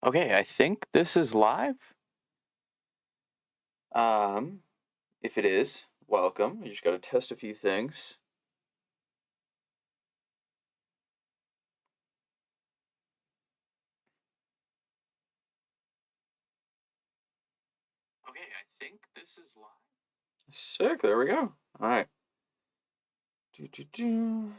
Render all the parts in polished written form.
Okay, I think this is live. If it is, welcome. You just got to test a few things. Okay, I think this is live. Sick. There we go. All right. Do.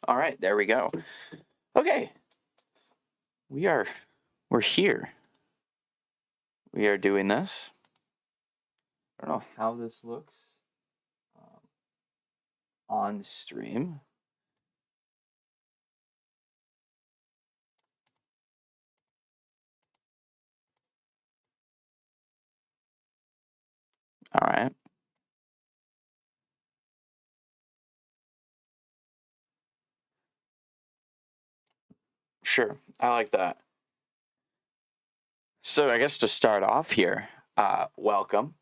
All right, there we go. Okay, we're here. We are doing this. I don't know how this looks on stream. All right. Sure, I like that. So I guess to start off here, welcome.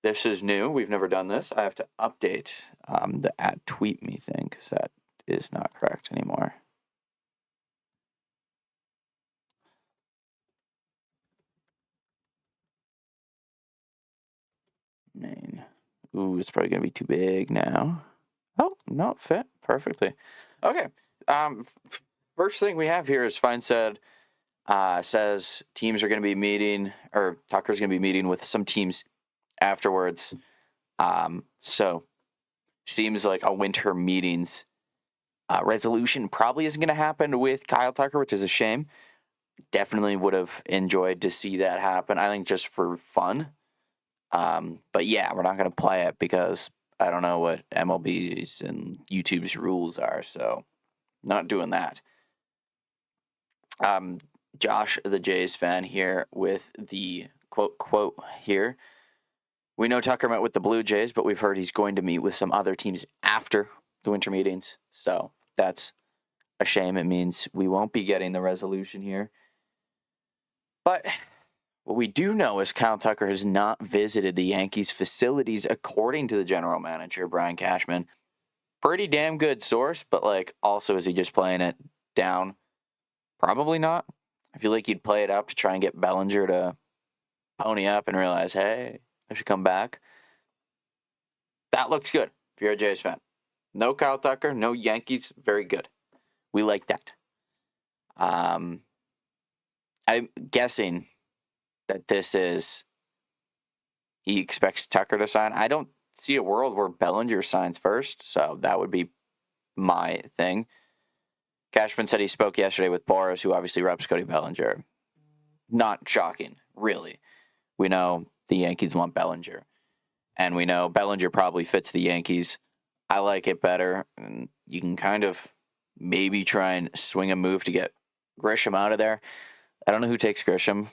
This is new. We've never done this. I have to update the @tweet me thing because that is not correct anymore. Main. Ooh, it's probably gonna be too big now. Oh no, fit perfectly. Okay. First thing we have here is Fine said says teams are gonna be meeting, or Tucker's gonna be meeting with some teams afterwards. So seems like a winter meetings resolution probably isn't going to happen with Kyle Tucker, which is a shame. Definitely would have enjoyed to see that happen. I think just for fun. But yeah, we're not going to play it because I don't know what MLB's and YouTube's rules are, so not doing that. Josh, the Jays fan here with the quote here. We know Tucker met with the Blue Jays, but we've heard he's going to meet with some other teams after the winter meetings. So that's a shame. It means we won't be getting the resolution here. But what we do know is Kyle Tucker has not visited the Yankees facilities, according to the general manager, Brian Cashman. Pretty damn good source, but also is he just playing it down? Probably not. I feel like you'd play it up to try and get Bellinger to pony up and realize, hey, I should come back. That looks good if you're a Jays fan. No Kyle Tucker, no Yankees, very good. We like that. I'm guessing that this is he expects Tucker to sign. I don't see a world where Bellinger signs first, so that would be my thing. Cashman said he spoke yesterday with Boris, who obviously reps Cody Bellinger. Not shocking, really. We know the Yankees want Bellinger, and we know Bellinger probably fits the Yankees. I like it better. And you can kind of maybe try and swing a move to get Grisham out of there. I don't know who takes Grisham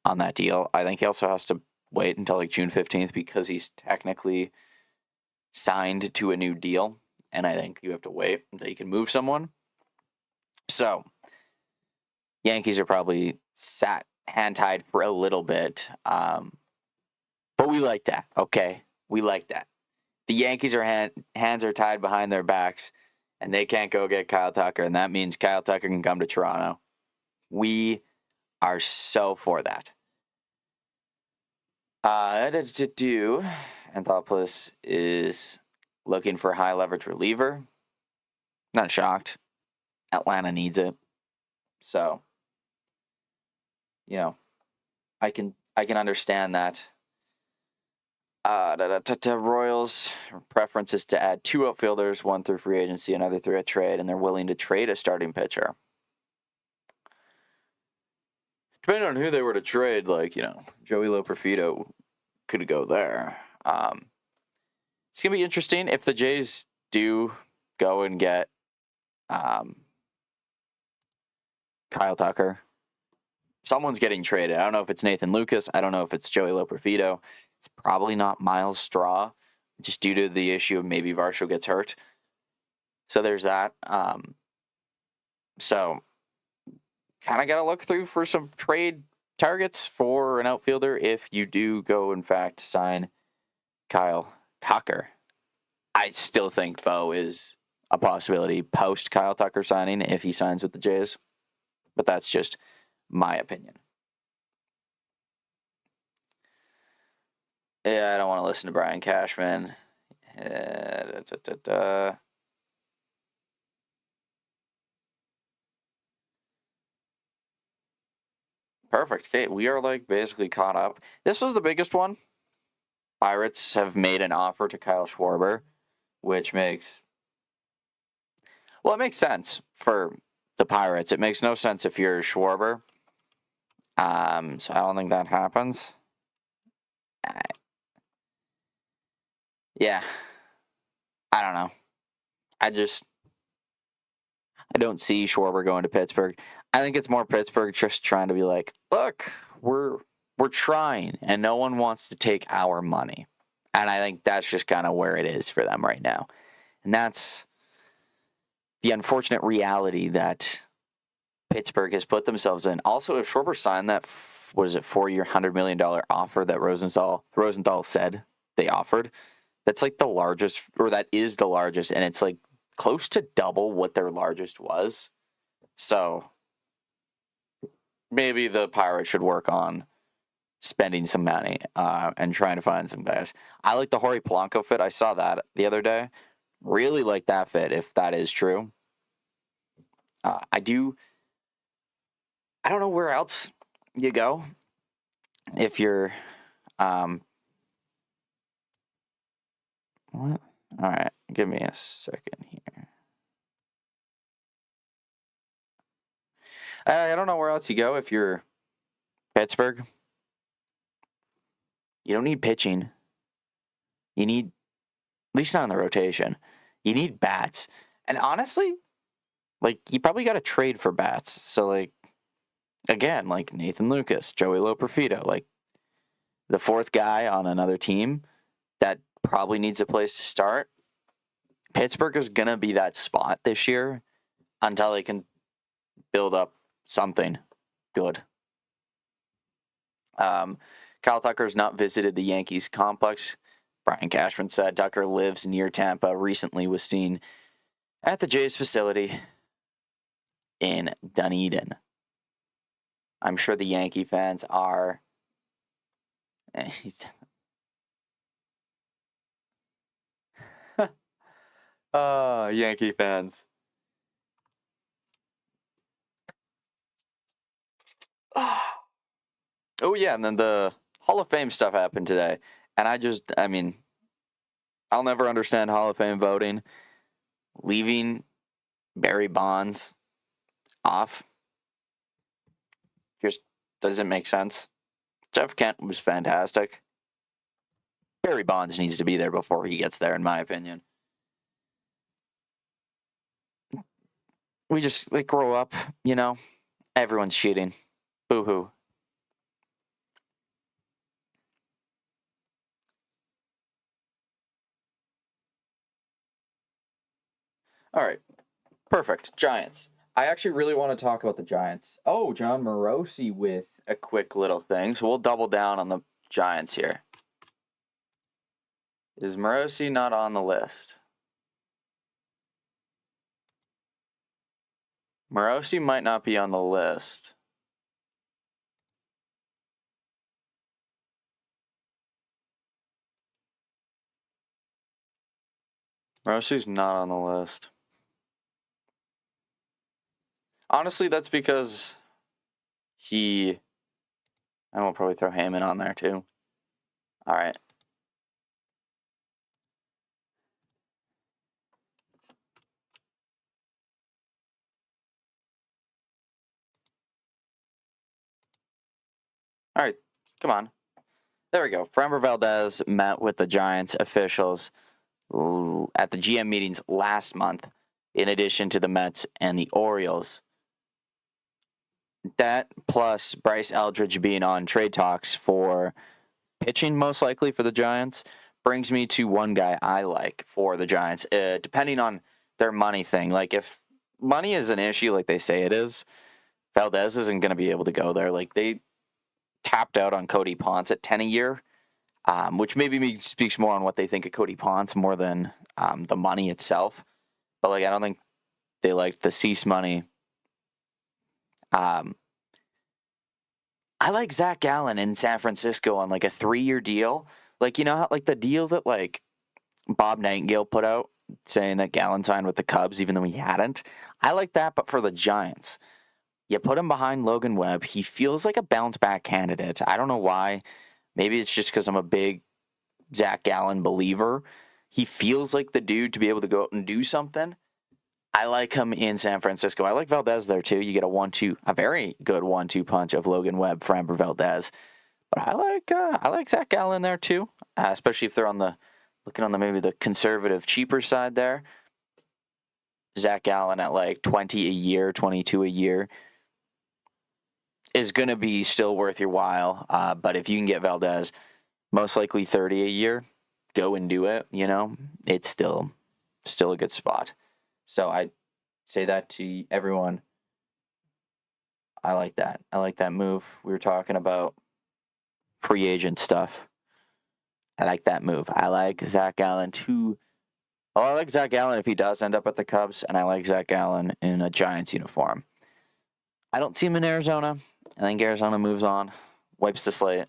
on that deal. I think he also has to wait until June 15th because he's technically signed to a new deal. And I think you have to wait until you can move someone. So Yankees are probably sat hand-tied for a little bit. But we like that, okay? We like that. The Yankees are hands are tied behind their backs, and they can't go get Kyle Tucker, and that means Kyle Tucker can come to Toronto. We are so for that. Anthopoulos is looking for a high leverage reliever. Not shocked. Atlanta needs it. So, I can understand that. Royals preference is to add 2 outfielders, 1 through free agency, another through a trade, and they're willing to trade a starting pitcher. Depending on who they were to trade, like, Joey Loperfido could go there. It's going to be interesting if the Jays do go and get Kyle Tucker. Someone's getting traded. I don't know if it's Nathan Lucas. I don't know if it's Joey Loperfido. It's probably not Miles Straw, just due to the issue of maybe Varsho gets hurt. So there's that. So kind of got to look through for some trade targets for an outfielder if you do go, in fact, sign Kyle Tucker. I still think Bo is a possibility post Kyle Tucker signing if he signs with the Jays. But that's just my opinion. Yeah, I don't want to listen to Brian Cashman. Perfect. Okay, we are basically caught up. This was the biggest one. Pirates have made an offer to Kyle Schwarber, which makes sense for the Pirates. It makes no sense if you're Schwarber. So I don't think that happens. Yeah. I don't know. I don't see Schwarber going to Pittsburgh. I think it's more Pittsburgh just trying to be like, look, we're trying, and no one wants to take our money. And I think that's just kind of where it is for them right now. And that's the unfortunate reality that Pittsburgh has put themselves in. Also, if Schwarber signed that, 4-year, $100 million offer that Rosenthal said they offered, that's the largest, or that is the largest, and it's close to double what their largest was. So maybe the Pirates should work on spending some money and trying to find some guys. I like the Jorge Polanco fit. I saw that the other day. Really like that fit, if that is true. I don't know where else you go if you're what? All right, give me a second here. I don't know where else you go if you're Pittsburgh. You don't need pitching. You need, at least not in the rotation, you need bats. And honestly, you probably got to trade for bats. So, again, Nathan Lucas, Joey Loperfido, the fourth guy on another team that probably needs a place to start. Pittsburgh is going to be that spot this year until they can build up something good. Kyle Tucker's not visited the Yankees complex. Brian Cashman said Tucker lives near Tampa. Recently was seen at the Jays facility in Dunedin. I'm sure the Yankee fans are... Yankee fans. Oh, yeah, and then the Hall of Fame stuff happened today. And I'll never understand Hall of Fame voting. Leaving Barry Bonds off just doesn't make sense. Jeff Kent was fantastic. Barry Bonds needs to be there before he gets there, in my opinion. We just grow up, Everyone's cheating. Boo-hoo. All right. Perfect. Giants. I actually really want to talk about the Giants. Oh, John Morosi with a quick little thing. So we'll double down on the Giants here. Is Morosi not on the list? Morosi might not be on the list. Morosi's not on the list. Honestly, that's because I will probably throw Heyman on there too. All right. All right, come on. There we go. Framber Valdez met with the Giants officials at the GM meetings last month, in addition to the Mets and the Orioles. That plus Bryce Eldridge being on trade talks for pitching, most likely for the Giants, brings me to one guy I like for the Giants, depending on their money thing. Like, if money is an issue like they say it is, Valdez isn't going to be able to go there. Like, they tapped out on Cody Ponce at 10 a year, which maybe speaks more on what they think of Cody Ponce more than the money itself. But, like, I don't think they liked the Cease money. I like Zach Gallen in San Francisco on, like, a 3-year deal. Like, you know how, like, the deal that, like, Bob Nightingale put out saying that Gallen signed with the Cubs even though he hadn't? I like that, but for the Giants. You put him behind Logan Webb. He feels like a bounce-back candidate. I don't know why. Maybe it's just because I'm a big Zach Gallen believer. He feels like the dude to be able to go out and do something. I like him in San Francisco. I like Valdez there, too. You get a very good 1-2 punch of Logan Webb, Framber Valdez. But I like Zach Gallen there, too, especially if they're looking on maybe the conservative, cheaper side there. Zach Gallen at like 20 a year, 22 a year is going to be still worth your while. But if you can get Valdez, most likely 30 a year, go and do it. You know, it's still a good spot. So I say that to everyone. I like that. I like that move. We were talking about free agent stuff. I like that move. I like Zach Gallen too. Oh, I like Zach Gallen if he does end up at the Cubs, and I like Zach Gallen in a Giants uniform. I don't see him in Arizona. I think Arizona moves on, wipes the slate.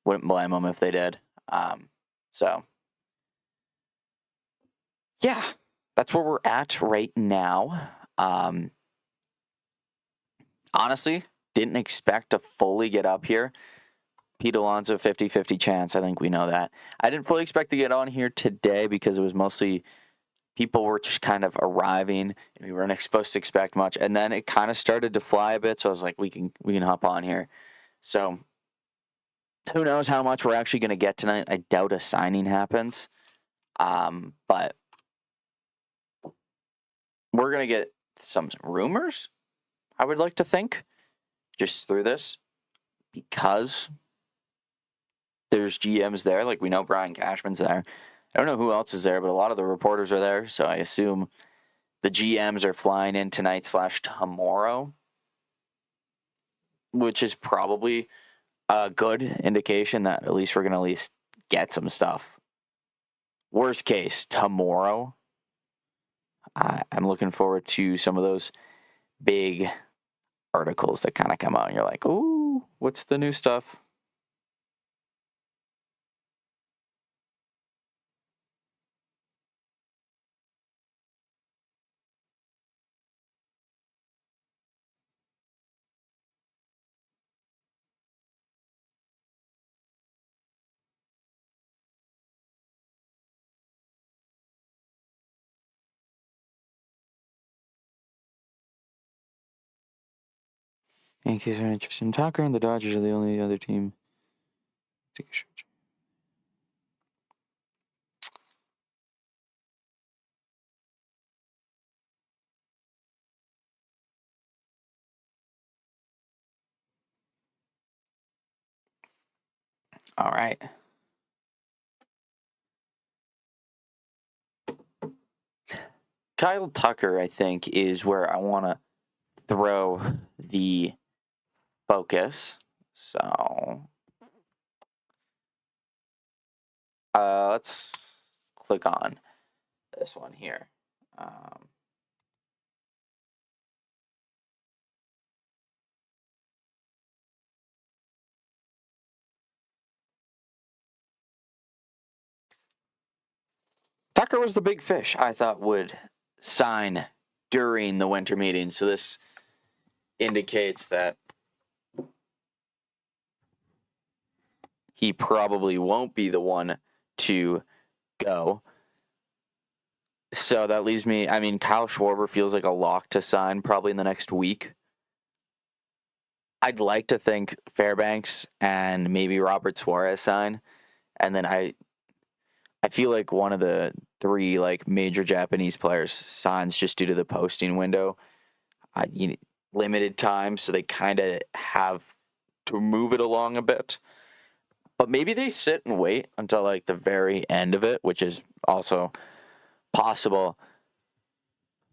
Wouldn't blame them if they did. So, yeah, that's where we're at right now. Honestly, didn't expect to fully get up here. Pete Alonso, 50-50 chance. I think we know that. I didn't fully expect to get on here today because it was mostly people were just kind of arriving and we weren't supposed to expect much. And then it kind of started to fly a bit. So I was like, we can hop on here. So who knows how much we're actually going to get tonight. I doubt a signing happens. But we're going to get some rumors, I would like to think, just through this, because there's GMs there. Like, we know Brian Cashman's there. I don't know who else is there, but a lot of the reporters are there. So I assume the GMs are flying in tonight/tomorrow, which is probably a good indication that at least we're going to get some stuff. Worst case, tomorrow. I'm looking forward to some of those big articles that kind of come out and you're like, ooh, what's the new stuff? Yankees are interested in Tucker, and the Dodgers are the only other team. Take a short. All right. Kyle Tucker, I think, is where I want to throw the focus. So let's click on this one here. Tucker was the big fish I thought would sign during the winter meeting. So this indicates that he probably won't be the one to go. So that leaves me, I mean, Kyle Schwarber feels like a lock to sign probably in the next week. I'd like to think Fairbanks and maybe Robert Suarez sign, and then I feel like one of the three like major Japanese players signs just due to the posting window. Limited time, so they kind of have to move it along a bit. But maybe they sit and wait until like the very end of it, which is also possible.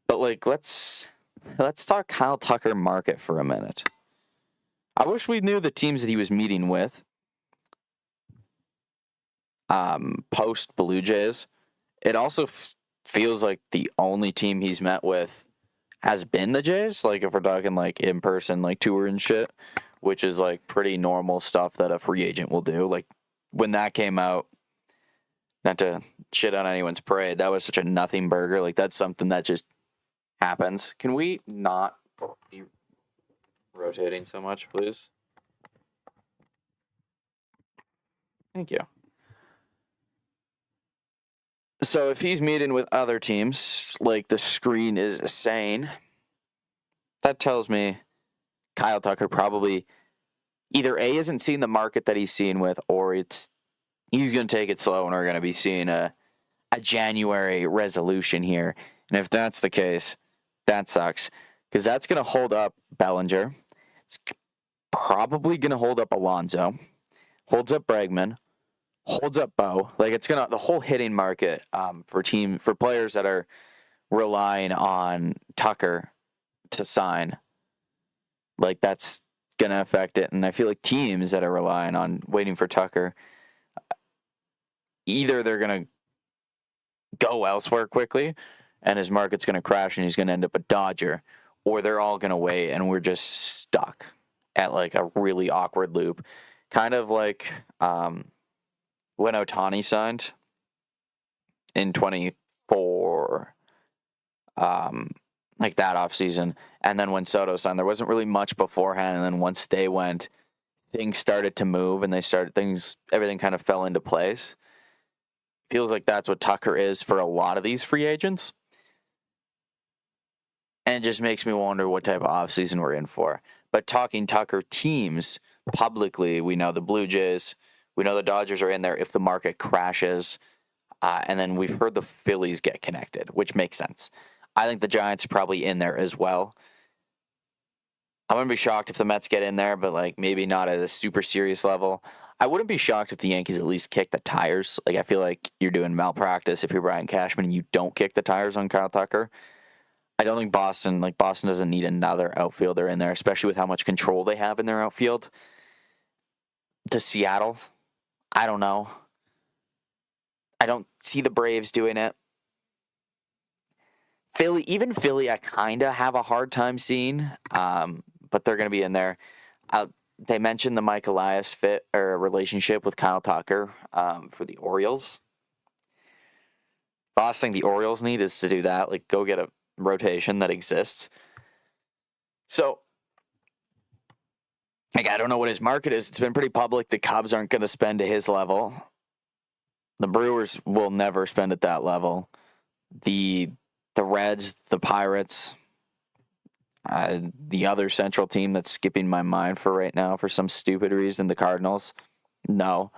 But like let's talk Kyle Tucker market for a minute. I wish we knew the teams that he was meeting with. Post Blue Jays. It also feels like the only team he's met with has been the Jays. Like if we're talking like in person, like tour and shit, which is like pretty normal stuff that a free agent will do. Like when that came out, not to shit on anyone's parade, that was such a nothing burger. Like that's something that just happens. Can we not be rotating so much, please? Thank you. So if he's meeting with other teams, like the screen is saying, that tells me Kyle Tucker probably either A, isn't seeing the market that he's seeing with, or he's going to take it slow and we're going to be seeing a January resolution here. And if that's the case, that sucks because that's going to hold up Bellinger. It's probably going to hold up Alonso, holds up Bregman, holds up Bo. Like it's the whole hitting market for players that are relying on Tucker to sign. Like that's gonna affect it, and I feel like teams that are relying on waiting for Tucker, either they're gonna go elsewhere quickly, and his market's gonna crash, and he's gonna end up a Dodger, or they're all gonna wait, and we're just stuck at like a really awkward loop, kind of like when Ohtani signed in 24, like that offseason, and then when Soto signed, there wasn't really much beforehand, and then once they went, things started to move, and everything kind of fell into place. Feels like that's what Tucker is for a lot of these free agents, and it just makes me wonder what type of offseason we're in for. But talking Tucker teams publicly, we know the Blue Jays, we know the Dodgers are in there if the market crashes, and then we've heard the Phillies get connected, which makes sense. I think the Giants are probably in there as well. I wouldn't be shocked if the Mets get in there, but like maybe not at a super serious level. I wouldn't be shocked if the Yankees at least kick the tires. Like I feel like you're doing malpractice if you're Brian Cashman and you don't kick the tires on Kyle Tucker. I don't think Boston doesn't need another outfielder in there, especially with how much control they have in their outfield. To Seattle, I don't know. I don't see the Braves doing it. Philly, I kind of have a hard time seeing, but they're going to be in there. They mentioned the Mike Elias fit or relationship with Kyle Tucker for the Orioles. The last thing the Orioles need is to do that, like go get a rotation that exists. So, like, I don't know what his market is. It's been pretty public. The Cubs aren't going to spend to his level. The Brewers will never spend at that level. The Reds, the Pirates, the other Central team that's skipping my mind for right now for some stupid reason, the Cardinals, no.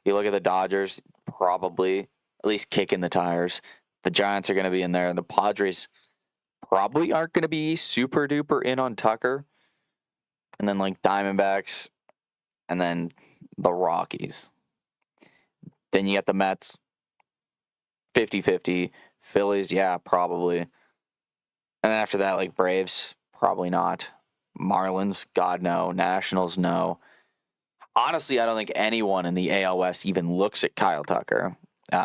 You look at the Dodgers, probably at least kicking the tires. The Giants are going to be in there. The Padres probably aren't going to be super duper in on Tucker. And then like Diamondbacks, and then the Rockies. Then you got the Mets, 50-50. Phillies, yeah, probably. And then after that, like Braves, probably not. Marlins, God, no. Nationals, no. Honestly, I don't think anyone in the AL West even looks at Kyle Tucker.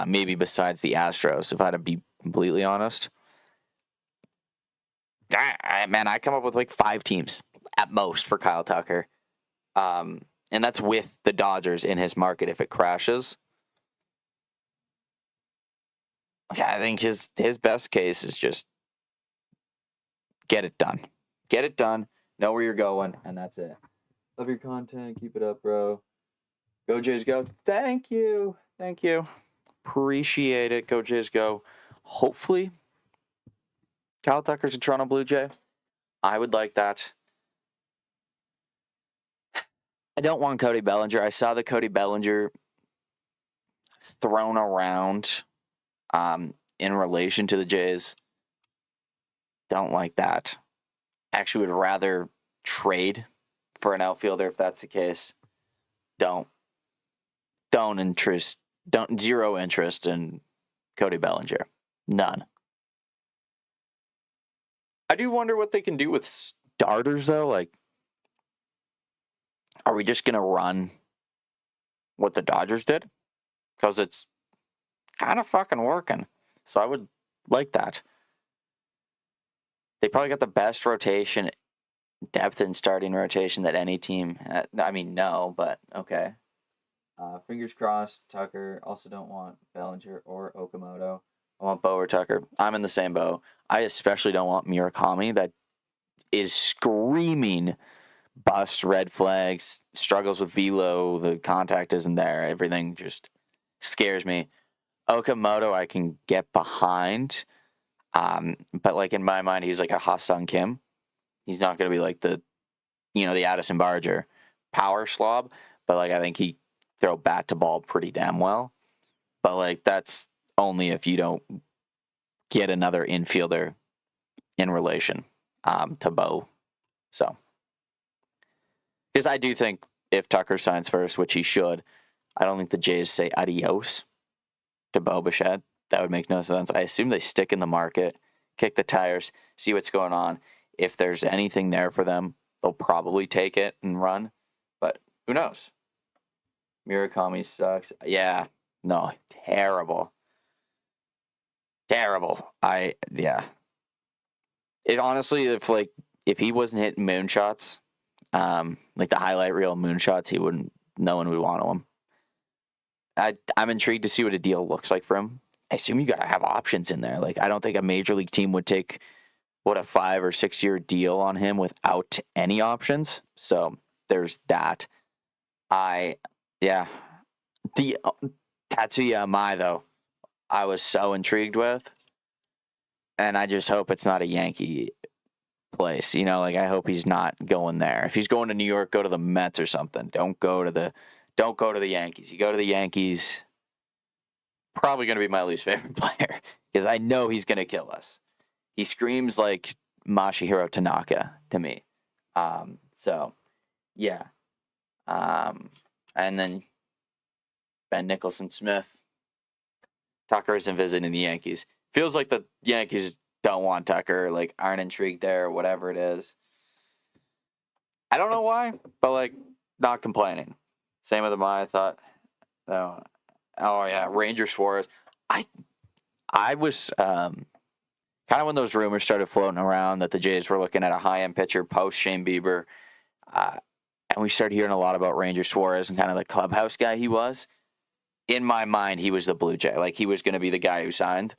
Maybe besides the Astros, if I had to be completely honest. Man, I come up with like 5 teams at most for Kyle Tucker. And that's with the Dodgers in his market if it crashes. I think his best case is just get it done. Get it done. Know where you're going, and that's it. Love your content. Keep it up, bro. Go Jays, go. Thank you. Thank you. Appreciate it. Go Jays, go. Hopefully, Kyle Tucker's a Toronto Blue Jay. I would like that. I don't want Cody Bellinger. I saw the Cody Bellinger thrown around in relation to the Jays. Don't like that. Actually would rather trade for an outfielder if that's the case. Zero interest in Cody Bellinger. None. I do wonder what they can do with starters, though. Like, are we just going to run what the Dodgers did? Because it's kind of fucking working. So I would like that. They probably got the best rotation, depth in starting rotation that any team had. I mean, no, but okay. Fingers crossed, Tucker. Also don't want Bellinger or Okamoto. I want Bo or Tucker. I'm in the same boat. I especially don't want Murakami. That is screaming bust, red flags, struggles with velo, the contact isn't there. Everything just scares me. Okamoto I can get behind. But like in my mind, he's like a Ha-Sung Kim. He's not going to be like the Addison Barger power slob. But like I think he throw bat to ball pretty damn well. But like that's only if you don't get another infielder in relation to Bo. So, because I do think if Tucker signs first, which he should, I don't think the Jays say adios to Bo Bichette. That would make no sense. I assume they stick in the market, kick the tires, see what's going on. If there's anything there for them, they'll probably take it and run. But who knows? Murakami sucks. Yeah. No. Terrible. It honestly, if he wasn't hitting moonshots, like the highlight reel moonshots, no one would want him. I'm intrigued to see what a deal looks like for him. I assume you gotta have options in there. Like I don't think a major league team would take a 5 or 6 year deal on him without any options. So there's that. The Tatsuya Amai though, I was so intrigued with, and I just hope it's not a Yankee place. I hope he's not going there. If he's going to New York, go to the Mets or something. Don't go to the Yankees. You go to the Yankees, probably going to be my least favorite player because I know he's going to kill us. He screams like Masahiro Tanaka to me. And then Ben Nicholson Smith. Tucker isn't visiting the Yankees. Feels like the Yankees don't want Tucker, like aren't intrigued there, whatever it is. I don't know why, but not complaining. Same with I thought. Ranger Suarez. I was kind of when those rumors started floating around that the Jays were looking at a high-end pitcher post Shane Bieber, and we started hearing a lot about Ranger Suarez and kind of the clubhouse guy he was. In my mind, he was the Blue Jay. Like, he was going to be the guy who signed.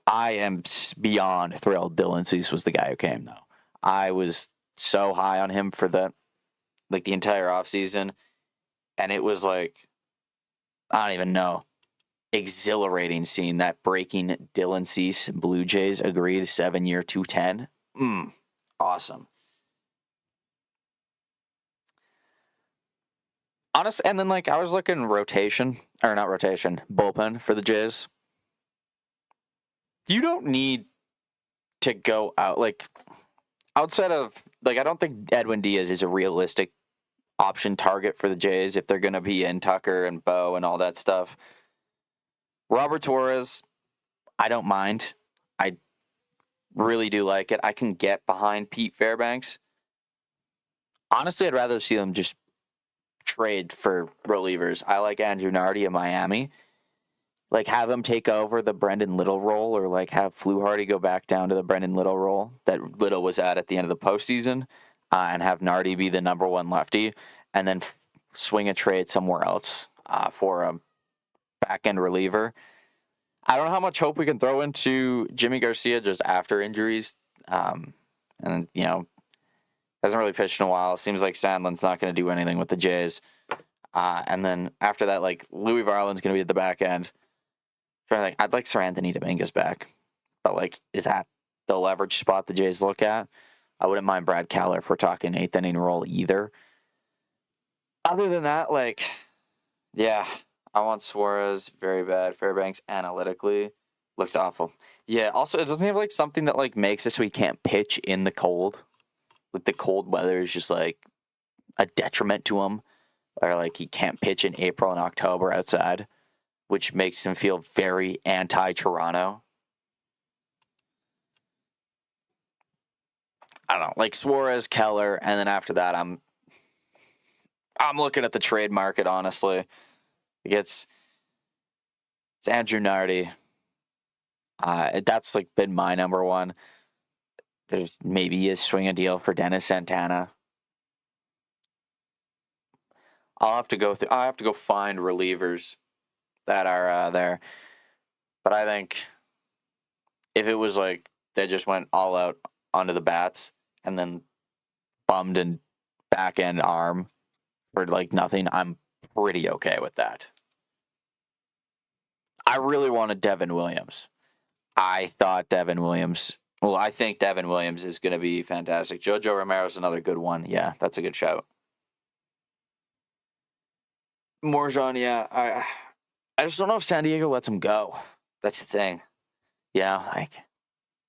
I am beyond thrilled Dylan Cease was the guy who came, though. I was so high on him for the entire offseason, and it was I don't even know, exhilarating seeing that breaking Dylan Cease Blue Jays agreed 7-year $210. Awesome. Honestly, and then I was looking bullpen for the Jays. You don't need to go out outside of I don't think Edwin Diaz is a realistic option target for the Jays if they're going to be in Tucker and Bo and all that stuff. Robert Torres, I don't mind. I really do like it. I can get behind Pete Fairbanks. Honestly, I'd rather see them just trade for relievers. I like Andrew Nardi in Miami. Have him take over the Brendan Little role, or have Fluharty go back down to the Brendan Little role that Little was at the end of the postseason, and have Nardi be the number one lefty, and then swing a trade somewhere else for a back-end reliever. I don't know how much hope we can throw into Jimmy Garcia just after injuries. Hasn't really pitched in a while. Seems like Sandlin's not going to do anything with the Jays. And then after that, Louis Varland's going to be at the back end. I'd like Sir Anthony Dominguez back. But, is that the leverage spot the Jays look at? I wouldn't mind Brad Keller if we're talking 8th inning role either. Other than that, like, yeah, I want Suarez very bad. Fairbanks analytically looks awful. Yeah, also, it doesn't have like something that like makes it so he can't pitch in the cold. Like the cold weather is just like a detriment to him, or like he can't pitch in April and October outside, which makes him feel very anti-Toronto. I don't know, like Suarez, Keller, and then after that, I'm looking at the trade market honestly. It's Andrew Nardi. That's like been my number one. There's maybe a swing a deal for Dennis Santana. I'll have to go find relievers that are there. But I think if it was like they just went all out onto the bats and then bummed and back end arm for like nothing, I'm pretty okay with that. I really wanted Devin Williams. I think Devin Williams is going to be fantastic. Jojo Romero's another good one. Yeah, that's a good shout. Morjon, yeah. I just don't know if San Diego lets him go. That's the thing. Yeah, like,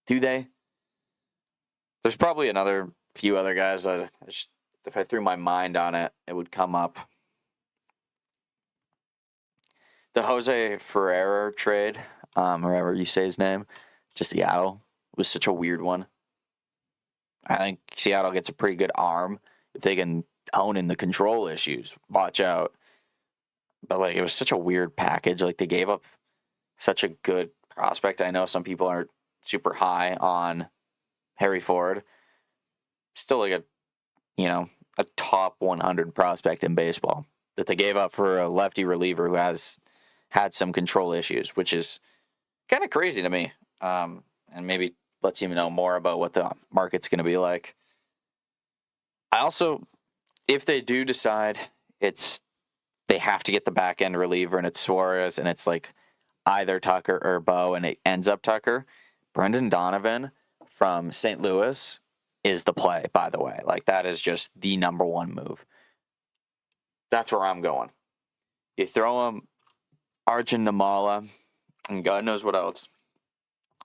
do they? There's probably another few other guys that if I threw my mind on it, it would come up. The Jose Ferreira trade, however you say his name, to Seattle was such a weird one. I think Seattle gets a pretty good arm if they can hone in the control issues. Watch out. But like, it was such a weird package. Like, they gave up such a good prospect. I know some people aren't super high on Harry Ford. Still like a top 100 prospect in baseball that they gave up for a lefty reliever who has had some control issues, which is kind of crazy to me. And maybe lets you know more about what the market's going to be like. I also, if they do decide they have to get the back end reliever and it's Suarez and it's like either Tucker or Bo and it ends up Tucker, Brendan Donovan from St. Louis is the play, by the way. Like, that is just the number one move. That's where I'm going. You throw him Arjun Namala and God knows what else.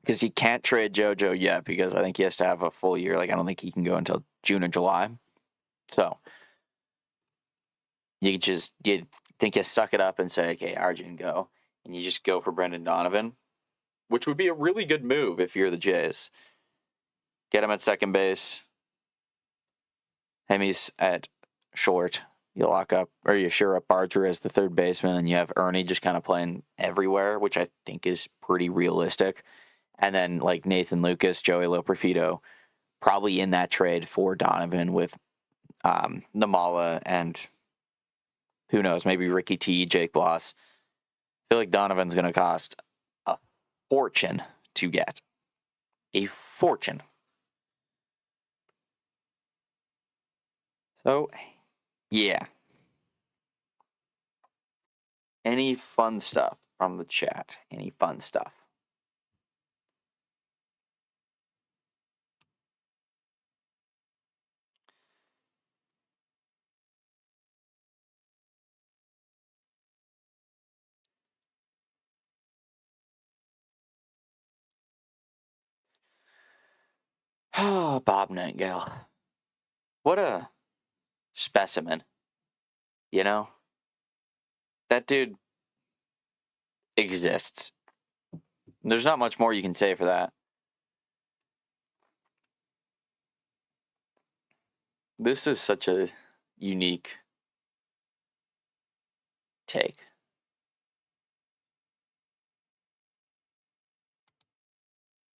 Because you can't trade JoJo yet because I think he has to have a full year. Like, I don't think he can go until June or July. So you think you suck it up and say, okay, Arjun, go. And you just go for Brendan Donovan, which would be a really good move if you're the Jays. Get him at second base. Hemi's at short. You lock up, or you shore up Barger as the third baseman, and you have Ernie just kind of playing everywhere, which I think is pretty realistic. And then like Nathan Lucas, Joey Loperfido, probably in that trade for Donovan with Namala and who knows, maybe Ricky T, Jake Bloss. I feel like Donovan's going to cost a fortune to get. A fortune. So, yeah. Any fun stuff from the chat? Any fun stuff? Oh, Bob Nightingale. What a specimen. You know? That dude exists. There's not much more you can say for that. This is such a unique take.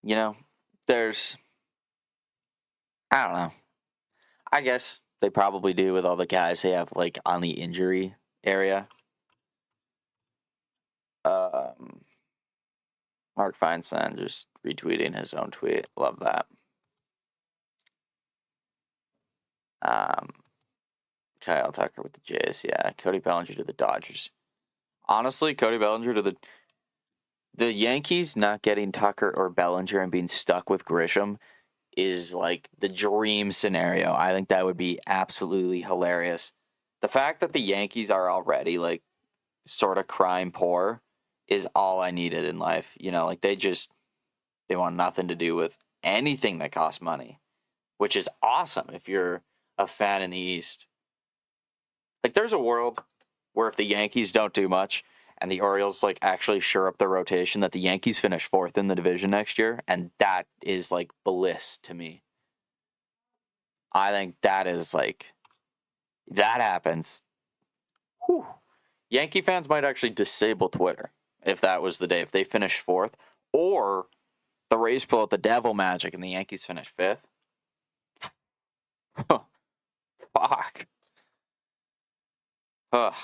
You know, I don't know. I guess they probably do with all the guys they have, like, on the injury area. Mark Feinstein just retweeting his own tweet. Love that. Kyle Tucker with the Jays. Yeah, Cody Bellinger to the Dodgers. Honestly, Cody Bellinger to the Yankees not getting Tucker or Bellinger and being stuck with Grisham is like the dream scenario. I think that would be absolutely hilarious. The fact that the Yankees are already like sort of crime poor is all I needed in life. You know, like they want nothing to do with anything that costs money, which is awesome if you're a fan in the East. Like there's a world where if the Yankees don't do much and the Orioles like actually shore up their rotation, that the Yankees finish 4th in the division next year, and that is like bliss to me. I think that is like that happens. Whew. Yankee fans might actually disable Twitter if that was the day, if they finish 4th, or the Rays pull out the devil magic and the Yankees finish 5th. Fuck. Ugh.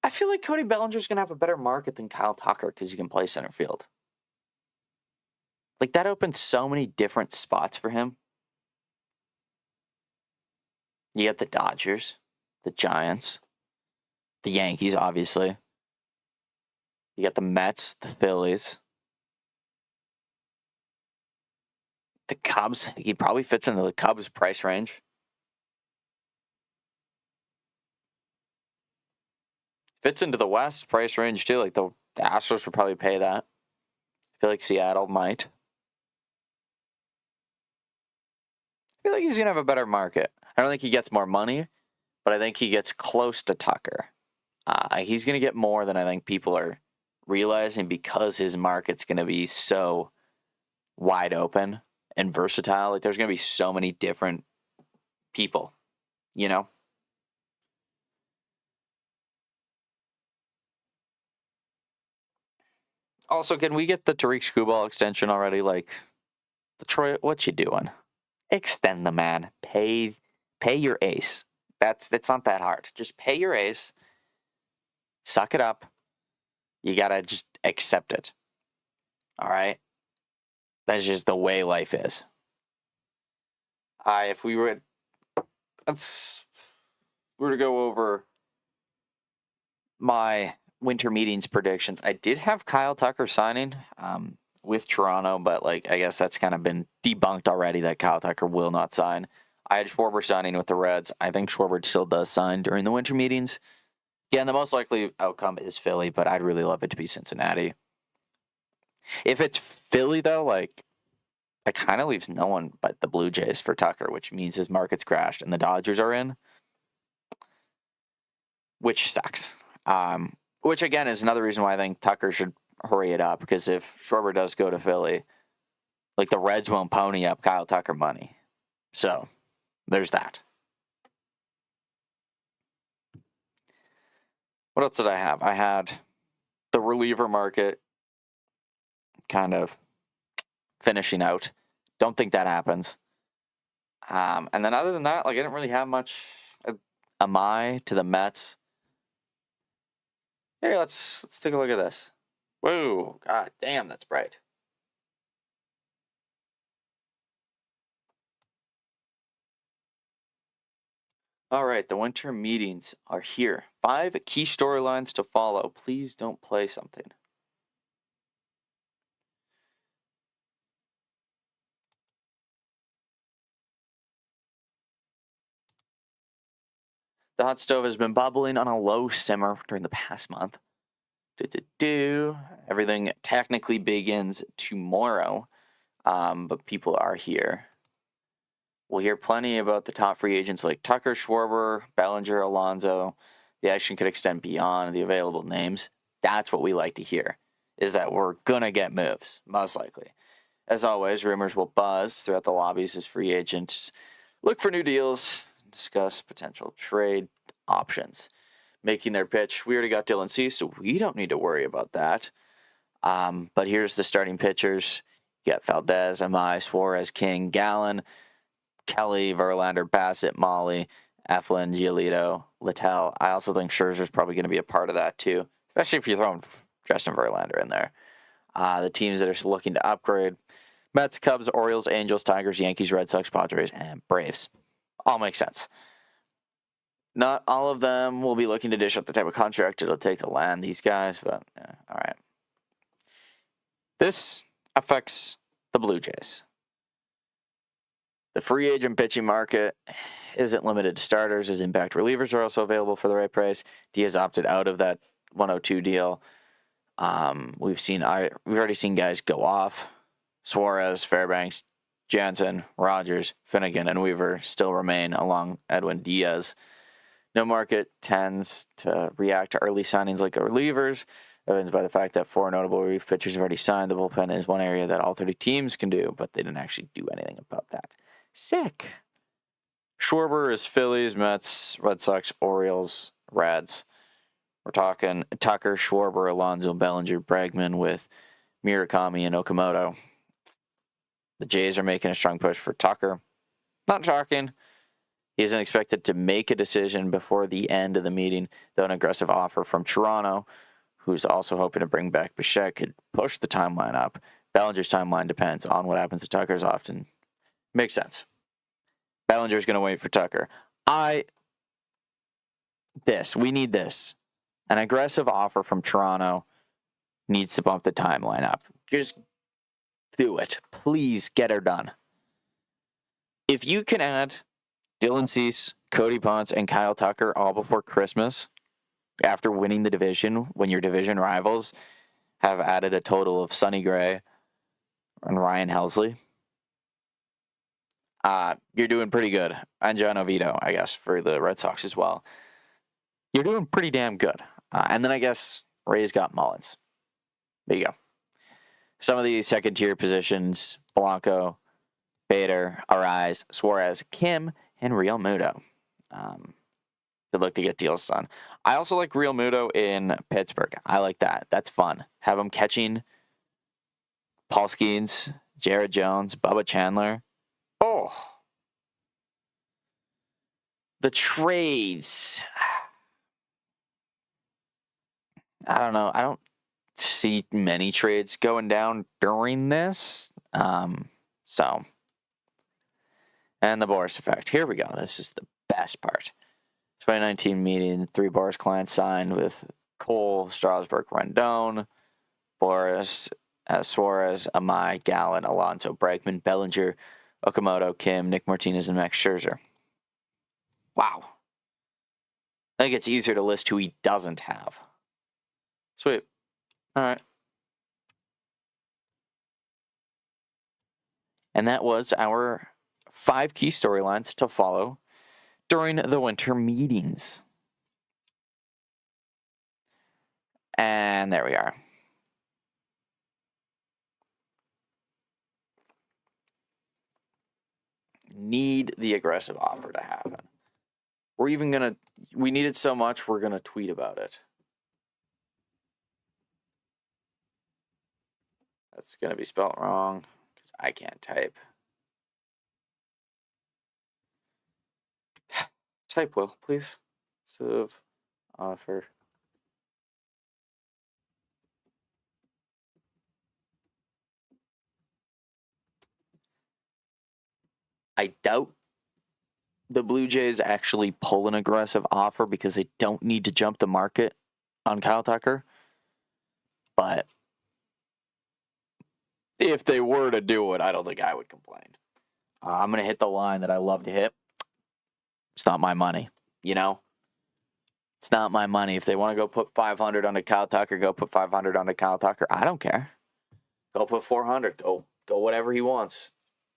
I feel like Cody Bellinger's going to have a better market than Kyle Tucker because he can play center field. Like, that opens so many different spots for him. You got the Dodgers, the Giants, the Yankees, obviously. You got the Mets, the Phillies, the Cubs. He probably fits into the Cubs price range. Fits into the West price range, too. Like, the Astros would probably pay that. I feel like Seattle might. I feel like he's going to have a better market. I don't think he gets more money, but I think he gets close to Tucker. He's going to get more than I think people are realizing because his market's going to be so wide open and versatile. Like, there's going to be so many different people, you know? Also, can we get the Tariq Skubal extension already? Like, Detroit, what you doing? Extend the man. Pay your ace. It's not that hard. Just pay your ace. Suck it up. You gotta just accept it. All right? That's just the way life is. If we were to go over my winter meetings predictions, I did have Kyle Tucker signing with Toronto, but like I guess that's kind of been debunked already that Kyle Tucker will not sign. I had Schwarber signing with the Reds. I think Schwarber still does sign during the winter meetings. Yeah, and the most likely outcome is Philly, but I'd really love it to be Cincinnati. If it's Philly, though, like, it kind of leaves no one but the Blue Jays for Tucker, which means his market's crashed and the Dodgers are in, which sucks. Which, again, is another reason why I think Tucker should hurry it up, because if Schwarber does go to Philly, like, the Reds won't pony up Kyle Tucker money. So, there's that. What else did I have? I had the reliever market kind of finishing out. Don't think that happens. And then other than that, like I didn't really have much. Amai to the Mets. Hey, let's take a look at this. Whoa, god damn, that's bright. All right, the winter meetings are here. 5 key storylines to follow. Please don't play something. The hot stove has been bubbling on a low simmer during the past month. Everything technically begins tomorrow, but people are here. We'll hear plenty about the top free agents like Tucker, Schwarber, Bellinger, Alonso. The action could extend beyond the available names. That's what we like to hear, is that we're going to get moves, most likely. As always, rumors will buzz throughout the lobbies as free agents look for new deals, discuss potential trade options. Making their pitch, we already got Dylan Cease, so we don't need to worry about that. But here's the starting pitchers. You got Valdez, Amai, Suarez, King, Gallen, Kelly, Verlander, Bassett, Molly, Eflin, Giolito, Littell. I also think Scherzer's probably going to be a part of that too, especially if you're throwing Justin Verlander in there. The teams that are looking to upgrade: Mets, Cubs, Orioles, Angels, Tigers, Yankees, Red Sox, Padres, and Braves. All make sense. Not all of them will be looking to dish out the type of contract it'll take to land these guys, but all right. This affects the Blue Jays. The free agent pitching market isn't limited to starters, as impact relievers are also available for the right price. Diaz opted out of that 102 deal. We've already seen guys go off. Suarez, Fairbanks, Jansen, Rogers, Finnegan, and Weaver still remain along Edwin Diaz. No market tends to react to early signings like relievers, evidenced by the fact that 4 notable relief pitchers have already signed. The bullpen is one area that all 30 teams can do, but they didn't actually do anything about that. Sick. Schwarber is Phillies, Mets, Red Sox, Orioles, Reds. We're talking Tucker, Schwarber, Alonso, Bellinger, Bregman with Murakami and Okamoto. The Jays are making a strong push for Tucker. Not shocking. He isn't expected to make a decision before the end of the meeting, though an aggressive offer from Toronto, who's also hoping to bring back Bichette, could push the timeline up. Bellinger's timeline depends on what happens to Tucker's often. Makes sense. Bellinger's going to wait for Tucker. We need this. An aggressive offer from Toronto needs to bump the timeline up. Just do it. Please get her done. If you can add Dylan Cease, Cody Ponce, and Kyle Tucker all before Christmas, after winning the division, when your division rivals have added a total of Sonny Gray and Ryan Helsley, you're doing pretty good. And John Oviedo, I guess, for the Red Sox as well. You're doing pretty damn good. And then I guess Ray's got Mullins. There you go. Some of the second-tier positions, Blanco, Bader, Arise, Suarez, Kim, and Real Muto. Good luck to get deals done. I also like Real Muto in Pittsburgh. I like that. That's fun. Have him catching Paul Skeens, Jared Jones, Bubba Chandler. Oh. The trades. I don't know. I don't see many trades going down during this. And the Boris effect. Here we go. This is the best part. 2019 meeting. 3 Boris clients signed with Cole, Strasburg, Rendon, Boris, Suarez, Amai, Gallen, Alonso, Bregman, Bellinger, Okamoto, Kim, Nick Martinez, and Max Scherzer. Wow. I think it's easier to list who he doesn't have. Sweet. All right. And that was our 5 key storylines to follow during the winter meetings. And there we are. Need the aggressive offer to happen. We need it so much, we're going to tweet about it. That's going to be spelled wrong because I can't type. Type, Will, please. Save offer. I doubt the Blue Jays actually pull an aggressive offer because they don't need to jump the market on Kyle Tucker. But if they were to do it, I don't think I would complain. I'm going to hit the line that I love to hit. It's not my money, you know? It's not my money. If they want to go put 500 onto Kyle Tucker, go put 500 onto Kyle Tucker. I don't care. Go put 400. Go whatever he wants.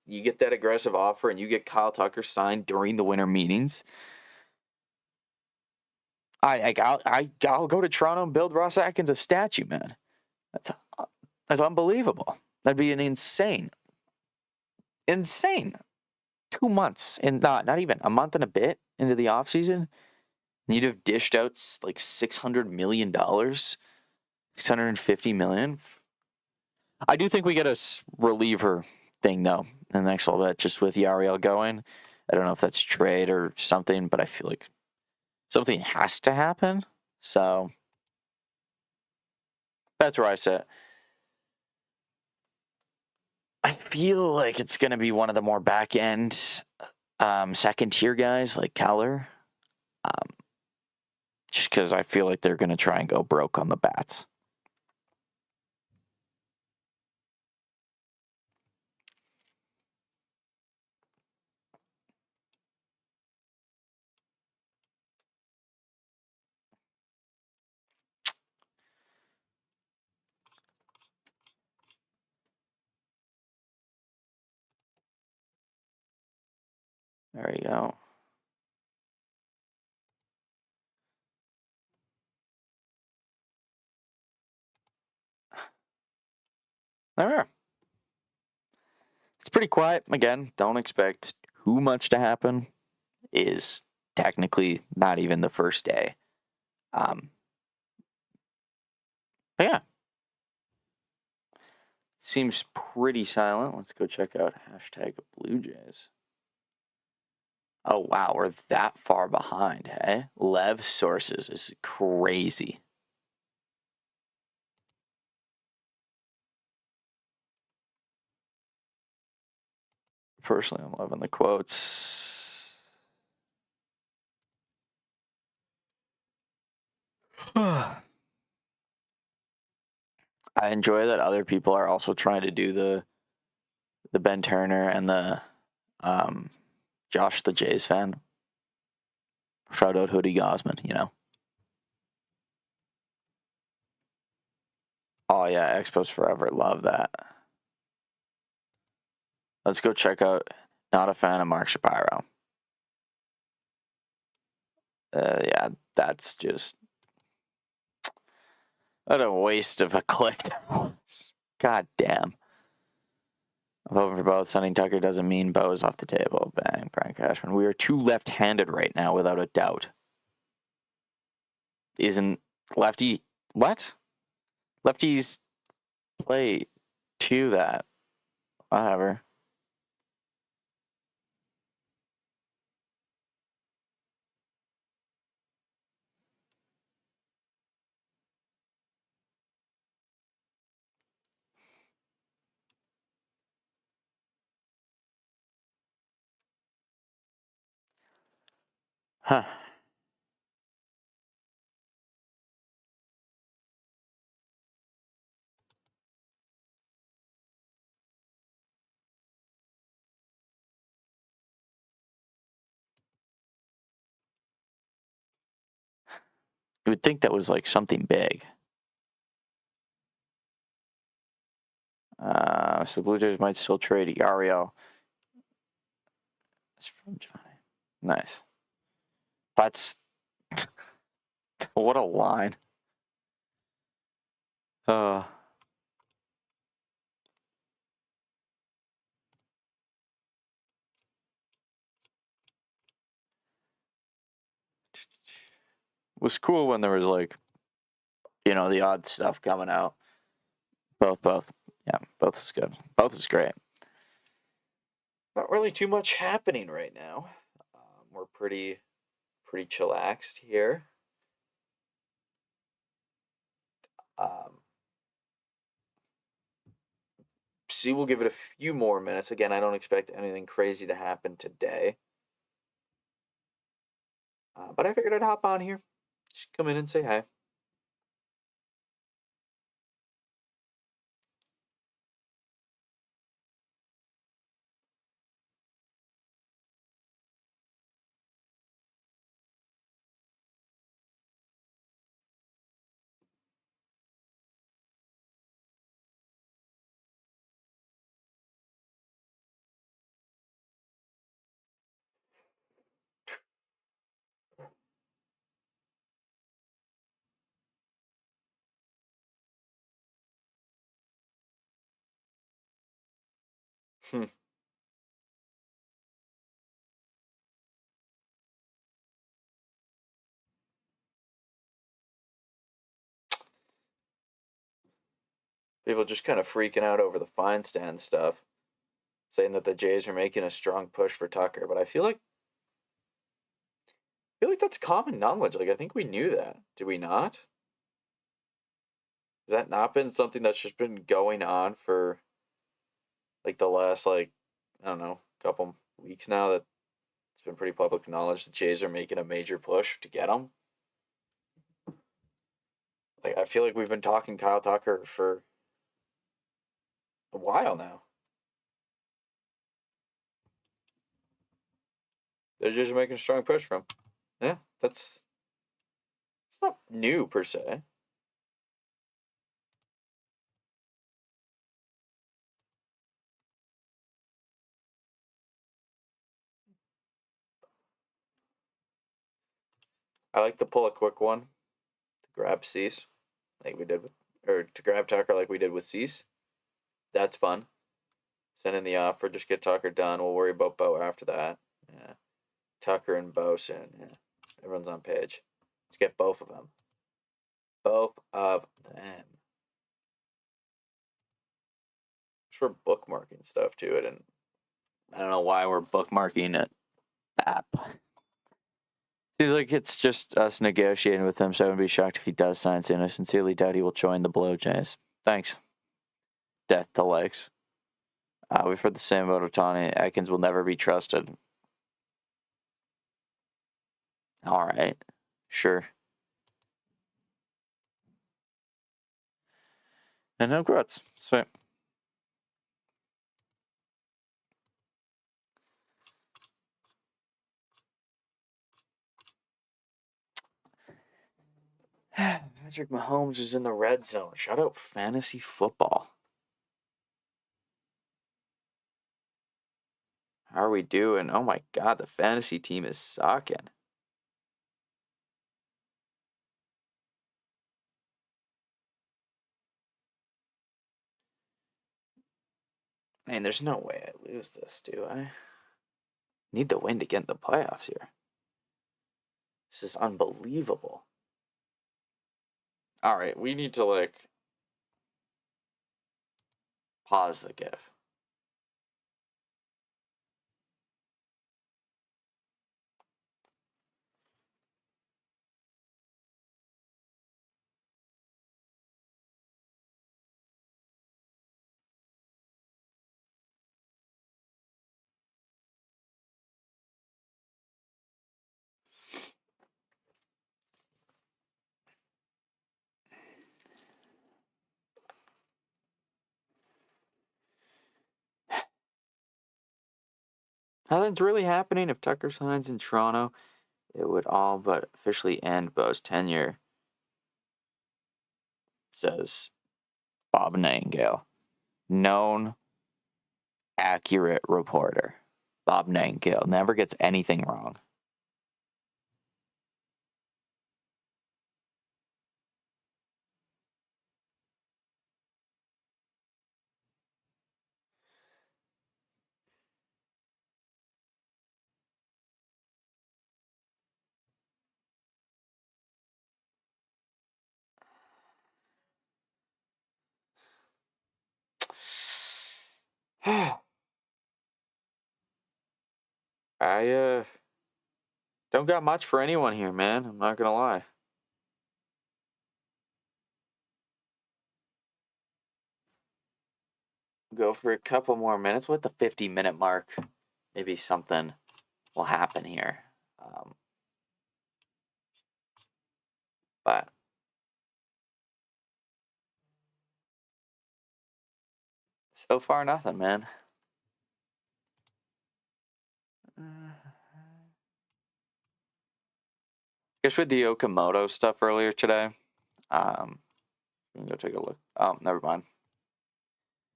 You get that aggressive offer and you get Kyle Tucker signed during the winter meetings. I'll go to Toronto and build Ross Atkins a statue, man. That's unbelievable. That'd be an insane 2 months and not even a month and a bit into the offseason. You'd have dished out like $600 million, $650 million. I do think we get a reliever thing though in the next little bit, just with Yariel going. I don't know if that's trade or something, but I feel like something has to happen. So that's where I sit. I feel like it's going to be one of the more back end second tier guys like Keller. Just because I feel like they're going to try and go broke on the bats. There you go. There we are. It's pretty quiet. Again, don't expect too much to happen. Is technically not even the first day. But yeah. Seems pretty silent. Let's go check out hashtag Blue Jays. Oh, wow. We're that far behind, hey? Lev sources is crazy. Personally, I'm loving the quotes. I enjoy that other people are also trying to do the Ben Turner and the Josh the Jays fan. Shout out Hoodie Gosman, you know. Oh yeah, Expos Forever. Love that. Let's go check out Not a Fan of Mark Shapiro. Yeah, that's just what a waste of a click. God damn. I'm voting for both. Sunning Tucker doesn't mean Bo's off the table. Bang, Brian Cashman. We are too left-handed right now, without a doubt. Isn't lefty... What? Lefties play to that. Whatever. Huh. You would think that was like something big. So Blue Jays might still trade Yario. That's from Johnny. Nice. That's what a line. It was cool when there was like, you know, the odd stuff coming out. Both. Yeah, both is good. Both is great. Not really too much happening right now. We're pretty chillaxed here. See, we'll give it a few more minutes. Again, I don't expect anything crazy to happen today. But I figured I'd hop on here. Just come in and say hi. People just kind of freaking out over the Feinstein stuff, saying that the Jays are making a strong push for Tucker. But I feel like that's common knowledge. Like I think we knew that. Did we not? Has that not been something that's just been going on for like the last I don't know, couple weeks now that it's been pretty public knowledge the Jays are making a major push to get him? Like I feel like we've been talking Kyle Tucker for a while now. The Jays are making a strong push for him. Yeah, it's not new per se. I like to pull a quick one to grab Cease, like we did with, or to grab Tucker like we did with Cease. That's fun. Send in the offer, just get Tucker done. We'll worry about Bo after that. Yeah. Tucker and Bo soon. Yeah. Everyone's on page. Let's get both of them. Both of them. Just for bookmarking stuff to it, and I don't know why we're bookmarking it. App. Seems like it's just us negotiating with him, so I wouldn't be shocked if he does sign soon. I sincerely doubt he will join the Blue Jays. Thanks. Death to legs. We've heard the same about Ohtani. Atkins will never be trusted. All right. Sure. And no growths. So. Patrick Mahomes is in the red zone. Shout out fantasy football. How are we doing? Oh my god, the fantasy team is sucking. Man, there's no way I lose this, do I? Need the win to get in the playoffs here. This is unbelievable. All right, we need to, like, pause the GIF. Nothing's really happening. If Tucker signs in Toronto, it would all but officially end Bo's tenure, says Bob Nightingale. Known, accurate reporter. Bob Nightingale never gets anything wrong. I don't got much for anyone here, man. I'm not gonna lie. Go for a couple more minutes. With the 50-minute mark, maybe something will happen here. But so far, nothing, man. Guess with the Okamoto stuff earlier today, we can go take a look. Oh, never mind.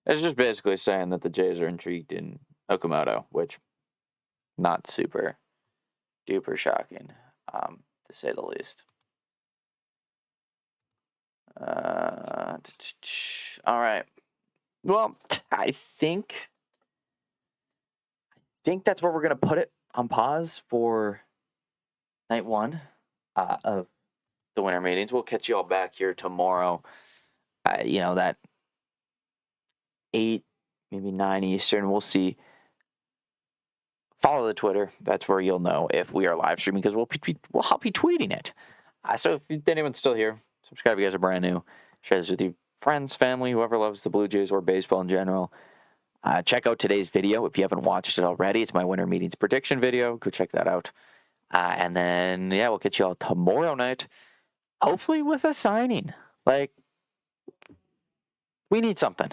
It's just basically saying that the Jays are intrigued in Okamoto, which not super duper shocking, to say the least. All right. Well, I think that's where we're gonna put it on pause for night one of the winter meetings. We'll catch you all back here tomorrow. That 8, maybe 9 Eastern. We'll see. Follow the Twitter. That's where you'll know if we are live streaming, because we'll be tweeting it. So if anyone's still here, subscribe if you guys are brand new. Share this with your friends, family, whoever loves the Blue Jays or baseball in general. Check out today's video if you haven't watched it already. It's my winter meetings prediction video. Go check that out. And then, we'll catch you all tomorrow night, hopefully with a signing. Like, we need something.